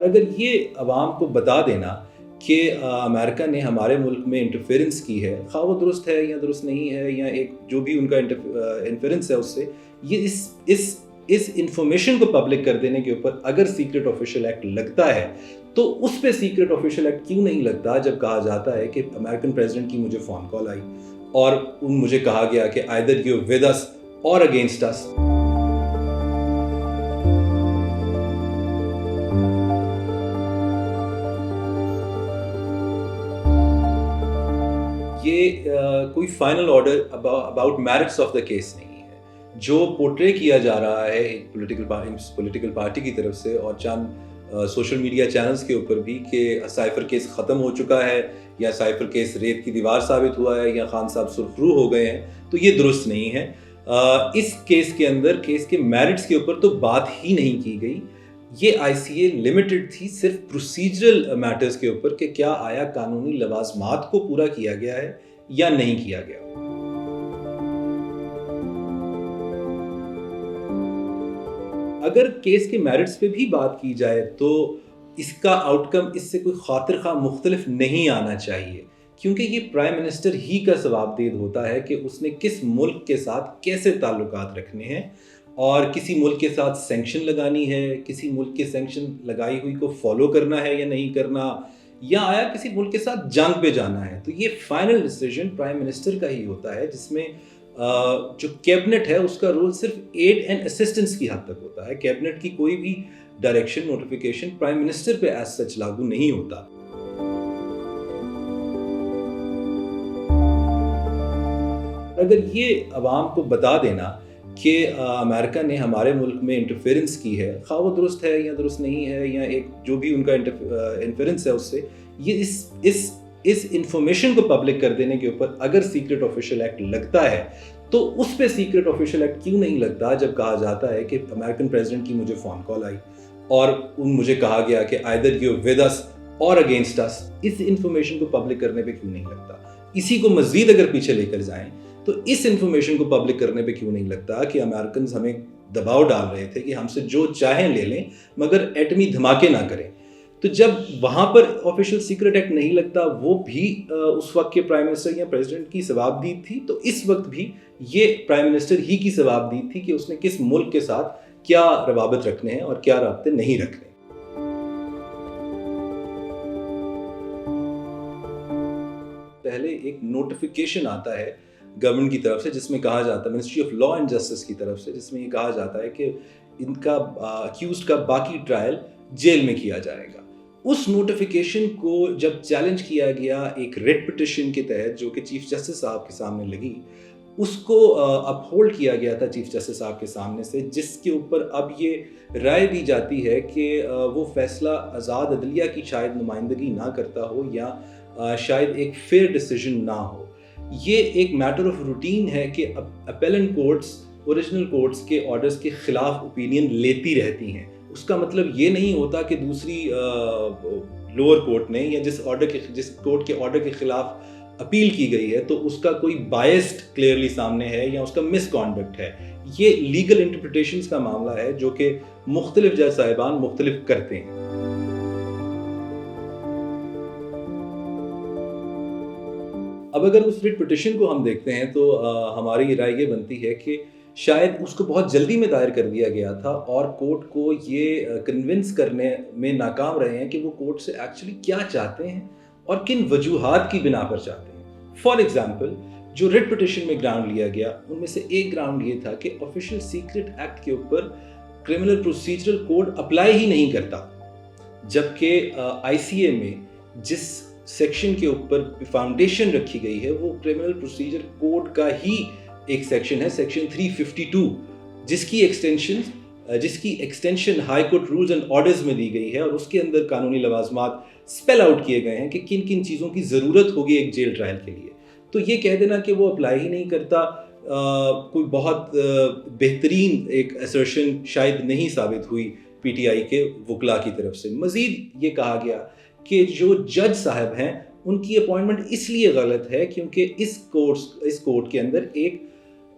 اگر یہ عوام کو بتا دینا کہ امریکہ نے ہمارے ملک میں انٹرفیرنس کی ہے، خواہ وہ درست ہے یا درست نہیں ہے، یا ایک جو بھی ان کا انفیرنس ہے، اس سے یہ اس انفارمیشن کو پبلک کر دینے کے اوپر اگر سیکرٹ آفیشیل ایکٹ لگتا ہے تو اس پہ سیکرٹ آفیشیل ایکٹ کیوں نہیں لگتا جب کہا جاتا ہے کہ امریکن پریزیڈنٹ کی مجھے فون کال آئی اور مجھے کہا گیا کہ either you're with us or against us. یہ کوئی final order about merits of the case نہیں ہے جو پورٹرے کیا جا رہا ہے ایک پولیٹیکل پارٹی کی طرف سے اور چند سوشل میڈیا چینلز کے اوپر بھی کہ سائفر کیس ختم ہو چکا ہے یا سائفر کیس ریت کی دیوار ثابت ہوا ہے یا خان صاحب سرخرو ہو گئے ہیں، تو یہ درست نہیں ہے. اس کیس کے اندر کیس کے میرٹس کے اوپر تو بات ہی نہیں کی گئی. یہ آئی سی اے لمیٹڈ تھی صرف پروسیجرل میٹرز کے اوپر کہ کیا آیا قانونی لوازمات کو پورا کیا گیا ہے یا نہیں کیا گیا. اگر کیس کے میرٹس پہ بھی بات کی جائے تو اس کا آؤٹ کم اس سے کوئی خاطر خواہ مختلف نہیں آنا چاہیے، کیونکہ یہ پرائم منسٹر ہی کا ثوابدید ہوتا ہے کہ اس نے کس ملک کے ساتھ کیسے تعلقات رکھنے ہیں اور کسی ملک کے ساتھ سینکشن لگانی ہے، کسی ملک کے سینکشن لگائی ہوئی کو فالو کرنا ہے یا نہیں کرنا، یا آیا کسی ملک کے ساتھ جنگ پہ جانا ہے. تو یہ فائنل ڈیسیژن پرائم منسٹر کا ہی ہوتا ہے، جس میں جو کیبنٹ ہے اس کا رول صرف ایڈ اینڈ اسسٹنس کی حد تک ہوتا ہے. کیبنٹ کی کوئی بھی ڈائریکشن نوٹیفیکیشن پرائم منسٹر پہ ایز سچ لاگو نہیں ہوتا. اگر یہ عوام کو بتا دینا کہ امریکہ نے ہمارے ملک میں انٹرفیرنس کی ہے، خواہ وہ درست ہے یا درست نہیں ہے، یا ایک جو بھی ان کا انفیرنس ہے، اس سے یہ اس انفارمیشن کو پبلک کر دینے کے اوپر اگر سیکرٹ آفیشیل ایکٹ لگتا ہے تو اس پہ سیکرٹ آفیشیل ایکٹ کیوں نہیں لگتا جب کہا جاتا ہے کہ امریکن پریزیڈنٹ کی مجھے فون کال آئی اور مجھے کہا گیا کہ either you're with us or against us. اس انفارمیشن کو پبلک کرنے پہ کیوں نہیں لگتا؟ اسی کو مزید اگر پیچھے لے کر جائیں تو اس انفارمیشن کو پبلک کرنے پہ کیوں نہیں لگتا کہ امریکنز ہمیں دباؤ ڈال رہے تھے کہ ہم سے جو چاہیں لے لیں مگر ایٹمی دھماکے نہ کریں. تو جب وہاں پر آفیشیل سیکرٹ ایکٹ نہیں لگتا، وہ بھی اس وقت کے پرائم منسٹر یا پریزیڈنٹ کی ثوابدید تھی، تو اس وقت بھی یہ پرائم منسٹر ہی کی ثوابدید تھی کہ اس نے کس ملک کے ساتھ کیا روابط رکھنے ہیں اور کیا رابطے نہیں رکھنے. پہلے ایک نوٹیفیکیشن آتا ہے گورنمنٹ کی طرف سے جس میں کہا جاتا ہے، ministry of law and justice کی طرف سے، جس میں یہ کہا جاتا ہے کہ ان کا اکیوزڈ کا باقی ٹرائل جیل میں کیا جائے گا. اس نوٹیفیکیشن کو جب چیلنج کیا گیا ایک ریٹ پٹیشن کے تحت جو کہ چیف جسٹس صاحب کے سامنے لگی، اس کو اپہولڈ کیا گیا تھا چیف جسٹس صاحب کے سامنے سے، جس کے اوپر اب یہ رائے دی جاتی ہے کہ وہ فیصلہ آزاد عدلیہ کی شاید نمائندگی نہ کرتا ہو یا شاید ایک فیئر ڈیسیژن نہ ہو. یہ ایک میٹر آف روٹین ہے کہ اپیلنٹ کورٹس اوریجنل کورٹس کے آرڈرز کے خلاف اوپینین لیتی رہتی ہیں. اس کا مطلب یہ نہیں ہوتا کہ دوسری لوور کورٹ نے یا جس کورٹ کے آرڈر کے خلاف اپیل کی گئی ہے تو اس کا کوئی بائسڈ کلیئرلی سامنے ہے یا اس کا مس کانڈکٹ ہے. یہ لیگل انٹرپریٹیشنز کا معاملہ ہے جو کہ مختلف جج صاحبان مختلف کرتے ہیں. اب اگر اس ریٹ پٹیشن کو ہم دیکھتے ہیں تو ہماری رائے یہ بنتی ہے کہ شاید اس کو بہت جلدی میں دائر کر دیا گیا تھا اور کورٹ کو یہ کنونس کرنے میں ناکام رہے ہیں کہ وہ کورٹ سے ایکچولی کیا چاہتے ہیں اور کن وجوہات کی بنا پر چاہتے ہیں. فار ایگزامپل، جو ریٹ پٹیشن میں گراؤنڈ لیا گیا ان میں سے ایک گراؤنڈ یہ تھا کہ آفیشیل سیکرٹ ایکٹ کے اوپر کرمنل پروسیجرل کوڈ اپلائی ہی نہیں کرتا، جبکہ آئی سی اے میں جس سیکشن کے اوپر فاؤنڈیشن رکھی گئی ہے وہ کرمنل پروسیجر کوڈ کا ہی ایک سیکشن ہے، سیکشن 352، جس کی extension high court rules and orders میں دی گئی ہے اور اس کے اندر قانونی لوازمات اسپیل آؤٹ کیے گئے ہیں کہ کن کن چیزوں کی ضرورت ہوگی ایک جیل ٹرائل کے لیے. تو یہ کہہ دینا کہ وہ اپلائی ہی نہیں کرتا کوئی بہت بہترین ایک اسرشن شاید نہیں ثابت ہوئی پی ٹی آئی کے وکلاء کی طرف سے. مزید یہ کہا گیا کہ جو جج صاحب ہیں ان کی اپوائنٹمنٹ اس لیے غلط ہے کیونکہ اس کورٹ کے اندر ایک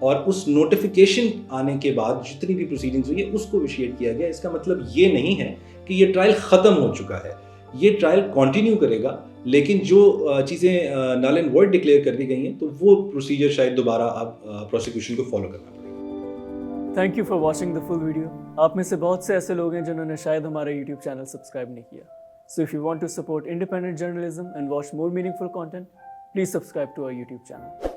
اور اس نوٹیفیکیشن آنے کے بعد جتنی بھی پروسیڈنگز ہوئی ہے اس کو ویشیٹ کیا گیا. اس کا مطلب یہ نہیں ہے کہ یہ ٹرائل ختم ہو چکا ہے. یہ ٹرائل کنٹینیو کرے گا, لیکن جو چیزیں نل اینڈ وائڈ ڈکلیئر کر دی گئی ہیں تو وہ پروسیجر شاید دوبارہ آپ پروسیکیوشن کو فالو کرنا پڑے گا. Thank you for watching the full video. آپ میں سے بہت سے ایسے لوگ ہیں جنہوں نے شاید ہمارا یوٹیوب چینل سبسکرائب نہیں کیا. So if you want to support independent journalism and watch more meaningful content, please subscribe to our YouTube channel.